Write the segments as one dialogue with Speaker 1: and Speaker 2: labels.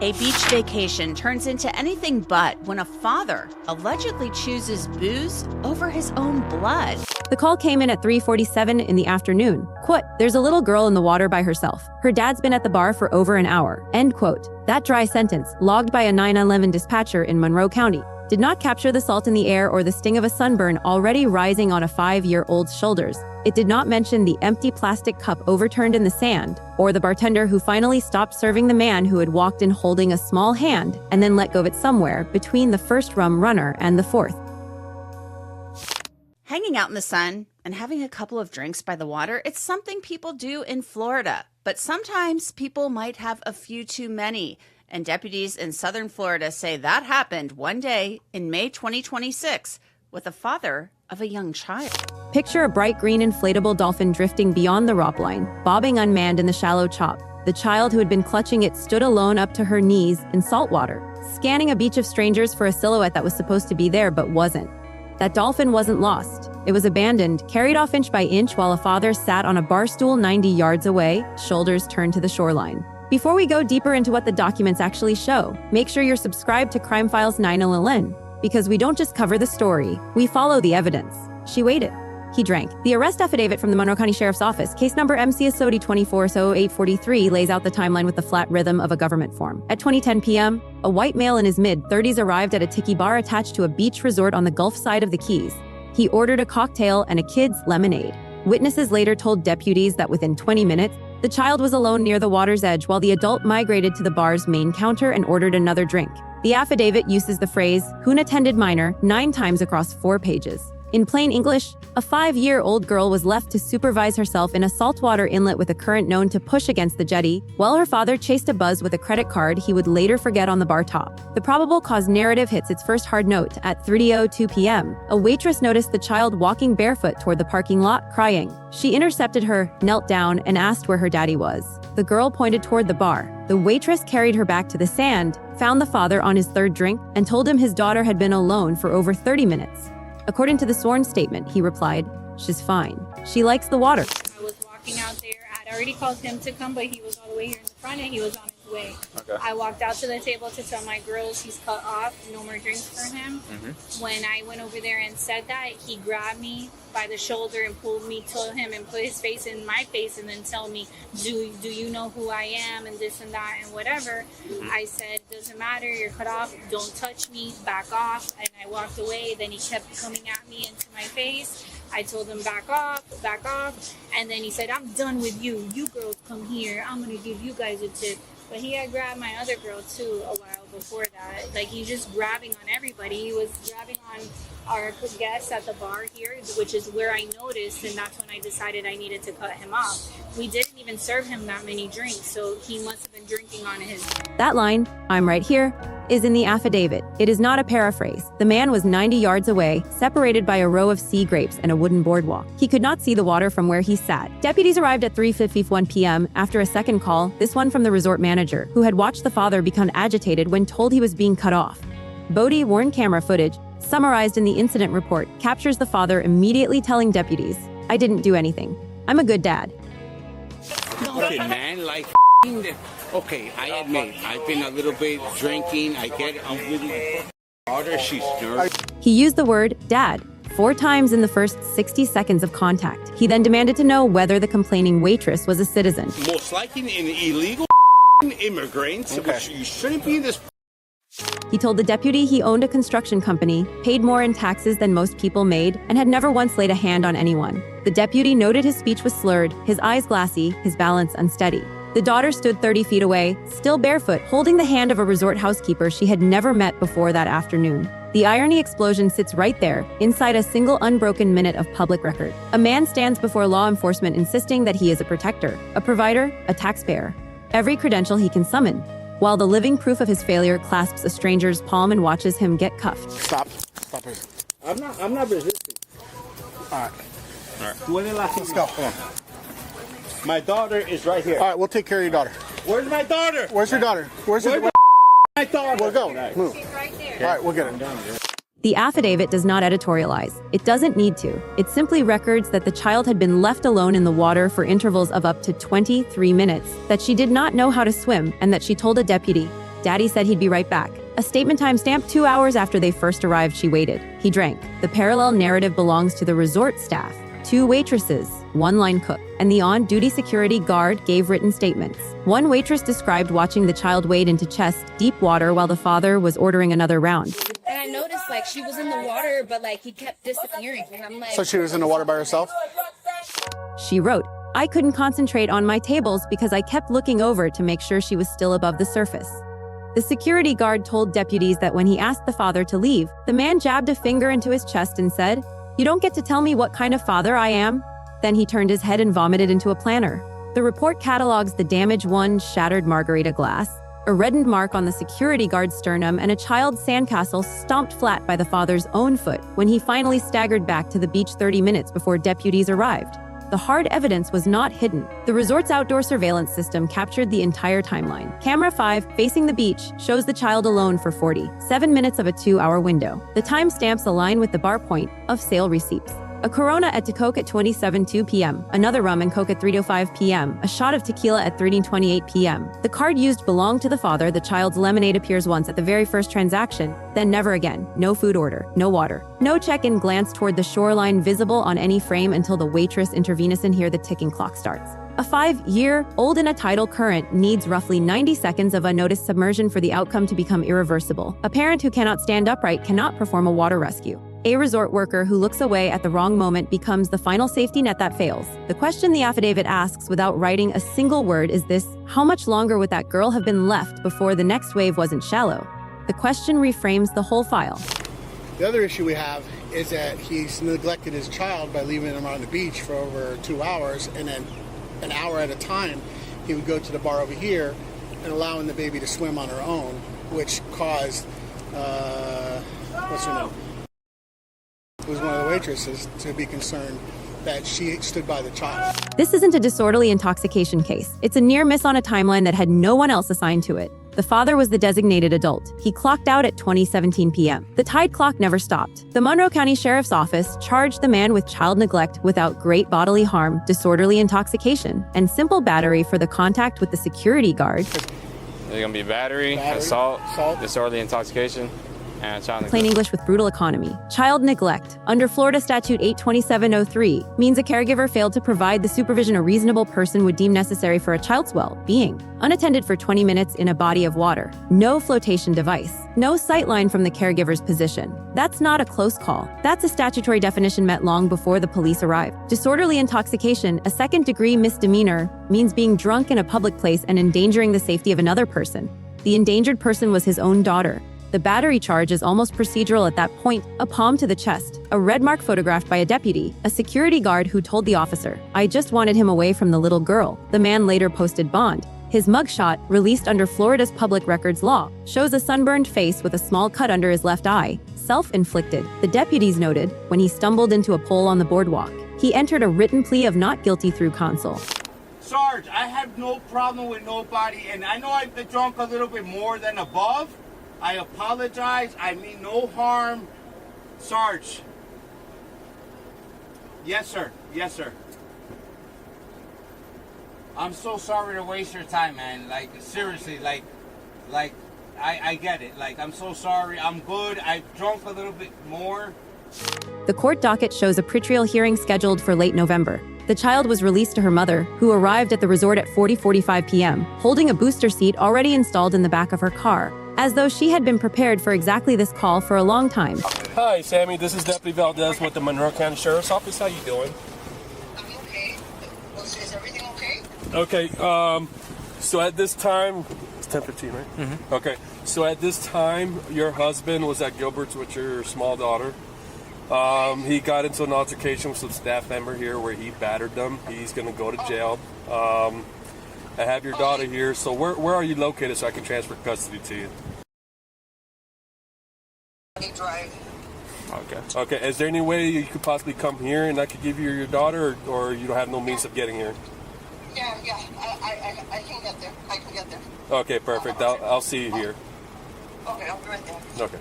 Speaker 1: A beach vacation turns into anything but when a father allegedly chooses booze over his own blood.
Speaker 2: The call came in at 3:47 in the afternoon. Quote, "There's a little girl in the water by herself. Her dad's been at the bar for over an hour." End quote. That dry sentence, logged by a 911 dispatcher in Monroe County, did not capture the salt in the air or the sting of a sunburn already rising on a 5-year-old's shoulders. It did not mention the empty plastic cup overturned in the sand, or the bartender who finally stopped serving the man who had walked in holding a small hand and then let go of it somewhere between the first rum runner and the fourth.
Speaker 1: Hanging out in the sun and having a couple of drinks by the water, it's something people do in Florida. But sometimes people might have a few too many. And deputies in southern Florida say that happened one day in May 2026 with the father of a young child.
Speaker 2: Picture a bright green inflatable dolphin drifting beyond the rope line, bobbing unmanned in the shallow chop. The child who had been clutching it stood alone up to her knees in salt water, scanning a beach of strangers for a silhouette that was supposed to be there but wasn't. That dolphin wasn't lost. It was abandoned, carried off inch by inch while a father sat on a bar stool 90 yards away, shoulders turned to the shoreline. Before we go deeper into what the documents actually show, make sure you're subscribed to Crime Files 911, because we don't just cover the story, we follow the evidence. She waited. He drank. The arrest affidavit from the Monroe County Sheriff's Office, case number MCSOD 24-0843, lays out the timeline with the flat rhythm of a government form. At 20:10 p.m., a white male in his mid-30s arrived at a tiki bar attached to a beach resort on the Gulf side of the Keys. He ordered a cocktail and a kid's lemonade. Witnesses later told deputies that within 20 minutes, the child was alone near the water's edge while the adult migrated to the bar's main counter and ordered another drink. The affidavit uses the phrase, "unattended minor," 9 times across 4 pages. In plain English, a 5-year-old girl was left to supervise herself in a saltwater inlet with a current known to push against the jetty, while her father chased a buzz with a credit card he would later forget on the bar top. The probable cause narrative hits its first hard note at 3:02 p.m. A waitress noticed the child walking barefoot toward the parking lot, crying. She intercepted her, knelt down, and asked where her daddy was. The girl pointed toward the bar. The waitress carried her back to the sand, found the father on his 3rd drink, and told him his daughter had been alone for over 30 minutes. According to the sworn statement, he replied, "She's fine. She likes the water."
Speaker 3: I was walking out there. I'd already called him to come, but he was all the way here in the front and he was on his way. Okay. I walked out to the table to tell my girls he's cut off, no more drinks for him. When I went over there and said that, he grabbed me by the shoulder and pulled me to him and put his face in my face and then tell me, do you know who I am, and this and that and whatever. I said, "Doesn't matter, you're cut off, don't touch me, back off." And I walked away. Then he kept coming at me into my face. I told him back off, and then he said, "I'm done with you. You girls come here. I'm gonna give you guys a tip." But he had grabbed my other girl too a while before that. Like, he's just grabbing on everybody. He was grabbing on our guests at the bar here, which is where I noticed, and that's when I decided I needed to cut him off. We didn't even serve him that many drinks, so he must have been drinking on his...
Speaker 2: That line, "I'm right here," is in the affidavit. It is not a paraphrase. The man was 90 yards away, separated by a row of sea grapes and a wooden boardwalk. He could not see the water from where he sat. Deputies arrived at 3:51 p.m. after a second call, this one from the resort manager, who had watched the father become agitated when told he was being cut off. Body-worn camera footage, summarized in the incident report, captures the father immediately telling deputies, "I didn't do anything. I'm a good dad."
Speaker 4: Okay, man, like okay, I admit, I've been a little bit drinking. I get it. I'm with my daughter. She's nervous.
Speaker 2: He used the word dad 4 times in the first 60 seconds of contact. He then demanded to know whether the complaining waitress was a citizen.
Speaker 4: Most likely an illegal immigrant, which you shouldn't be in this.
Speaker 2: He told the deputy he owned a construction company, paid more in taxes than most people made, and had never once laid a hand on anyone. The deputy noted his speech was slurred, his eyes glassy, his balance unsteady. The daughter stood 30 feet away, still barefoot, holding the hand of a resort housekeeper she had never met before that afternoon. The irony explosion sits right there, inside a single unbroken minute of public record. A man stands before law enforcement insisting that he is a protector, a provider, a taxpayer. Every credential he can summon, while the living proof of his failure clasps a stranger's palm and watches him get cuffed.
Speaker 4: Stop it. I'm not resisting. All right. Let's go. Come on. My daughter is right here.
Speaker 5: All right, we'll take care of your daughter.
Speaker 4: Where's my daughter?
Speaker 5: Where's your daughter? Where's
Speaker 4: my daughter?
Speaker 5: We'll go. Move.
Speaker 3: She's right there.
Speaker 5: All right, we'll get her.
Speaker 2: The affidavit does not editorialize. It doesn't need to. It simply records that the child had been left alone in the water for intervals of up to 23 minutes, that she did not know how to swim, and that she told a deputy, Daddy said he'd be right back. A statement timestamp 2 hours after they first arrived, she waited. He drank. The parallel narrative belongs to the resort staff. 2 waitresses, 1 line cook, and the on-duty security guard gave written statements. One waitress described watching the child wade into chest-deep water while the father was ordering another round.
Speaker 6: And I noticed, like, she was in the water, but, like, he kept disappearing. And I'm like...
Speaker 5: So she was in the water by herself?
Speaker 2: She wrote, I couldn't concentrate on my tables because I kept looking over to make sure she was still above the surface. The security guard told deputies that when he asked the father to leave, the man jabbed a finger into his chest and said, "You don't get to tell me what kind of father I am." Then he turned his head and vomited into a planner. The report catalogs the damage: 1 shattered margarita glass, a reddened mark on the security guard's sternum, and a child's sandcastle stomped flat by the father's own foot when he finally staggered back to the beach 30 minutes before deputies arrived. The hard evidence was not hidden. The resort's outdoor surveillance system captured the entire timeline. Camera 5, facing the beach, shows the child alone for 47 minutes of a 2-hour window. The timestamps align with the bar point of sale receipts. A Corona at Coke at 27:02 p.m., another rum and Coke at 3:05 p.m., a shot of tequila at 3:28 p.m. The card used belonged to the father. The child's lemonade appears once at the very first transaction, then never again. No food order, no water. No check-in glance toward the shoreline visible on any frame until the waitress intervenes, and here the ticking clock starts. A 5-year-old in a tidal current needs roughly 90 seconds of unnoticed submersion for the outcome to become irreversible. A parent who cannot stand upright cannot perform a water rescue. A resort worker who looks away at the wrong moment becomes the final safety net that fails. The question the affidavit asks without writing a single word is this: how much longer would that girl have been left before the next wave wasn't shallow? The question reframes the whole file.
Speaker 5: The other issue we have is that he's neglected his child by leaving him on the beach for over 2 hours, and then an hour at a time he would go to the bar over here and allowing the baby to swim on her own, which caused what's her name? Was one of the waitresses to be concerned that she stood by the child.
Speaker 2: This isn't a disorderly intoxication case. It's a near miss on a timeline that had no one else assigned to it. The father was the designated adult. He clocked out at 20:17 p.m. The tide clock never stopped. The Monroe County Sheriff's Office charged the man with child neglect without great bodily harm, disorderly intoxication, and simple battery for the contact with the security guard.
Speaker 7: There's gonna be battery, assault, disorderly intoxication, and child neglect.
Speaker 2: Plain English with brutal economy. Child neglect, under Florida Statute 82703, means a caregiver failed to provide the supervision a reasonable person would deem necessary for a child's well-being. Unattended for 20 minutes in a body of water. No flotation device. No sightline from the caregiver's position. That's not a close call. That's a statutory definition met long before the police arrived. Disorderly intoxication, a second-degree misdemeanor, means being drunk in a public place and endangering the safety of another person. The endangered person was his own daughter. The battery charge is almost procedural at that point, a palm to the chest, a red mark photographed by a deputy, a security guard who told the officer, "I just wanted him away from the little girl." The man later posted bond. His mugshot, released under Florida's public records law, shows a sunburned face with a small cut under his left eye, self-inflicted. The deputies noted when he stumbled into a pole on the boardwalk. He entered a written plea of not guilty through counsel.
Speaker 4: Sarge, I have no problem with nobody, and I know I've been drunk a little bit more than above. I apologize. I mean no harm. Sarge. Yes, sir. Yes, sir. I'm so sorry to waste your time, man. Like, seriously, like, I get it. Like, I'm so sorry. I'm good. I've drunk a little bit more.
Speaker 2: The court docket shows a pretrial hearing scheduled for late November. The child was released to her mother, who arrived at the resort at 40:45 p.m., holding a booster seat already installed in the back of her car, as though she had been prepared for exactly this call for a long time.
Speaker 8: Hi, Sammy. This is Deputy Valdez with the Monroe County Sheriff's Office. How you doing?
Speaker 9: I'm okay. Is everything okay?
Speaker 8: Okay. So at this time, it's 10:15, right? Mm-hmm. Okay. So at this time, your husband was at Gilbert's with your small daughter. He got into an altercation with some staff member here where he battered them. He's going to go to jail. I have your daughter here. So where are you located so I can transfer custody to you?
Speaker 9: Drive.
Speaker 8: Okay. Okay. Is there any way you could possibly come here and I could give you your daughter, or you don't have no means of getting here?
Speaker 9: Yeah. I can get there. I can get there.
Speaker 8: Okay, perfect. I'll see you here.
Speaker 9: Okay, I'll be right there.
Speaker 8: Okay.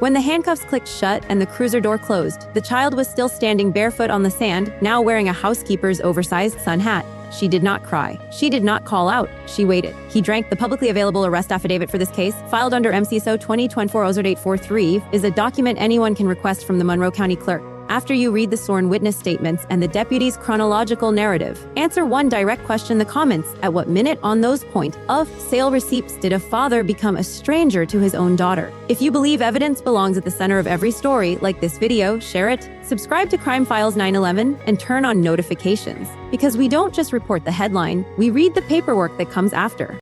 Speaker 2: When the handcuffs clicked shut and the cruiser door closed, the child was still standing barefoot on the sand, now wearing a housekeeper's oversized sun hat. She did not cry. She did not call out. She waited. He drank. The publicly available arrest affidavit for this case, filed under MCSO 2024-0843, is a document anyone can request from the Monroe County Clerk. After you read the sworn witness statements and the deputy's chronological narrative, answer one direct question in the comments. At what minute on those point of sale receipts did a father become a stranger to his own daughter? If you believe evidence belongs at the center of every story, like this video, share it, subscribe to Crime Files 911, and turn on notifications. Because we don't just report the headline, we read the paperwork that comes after.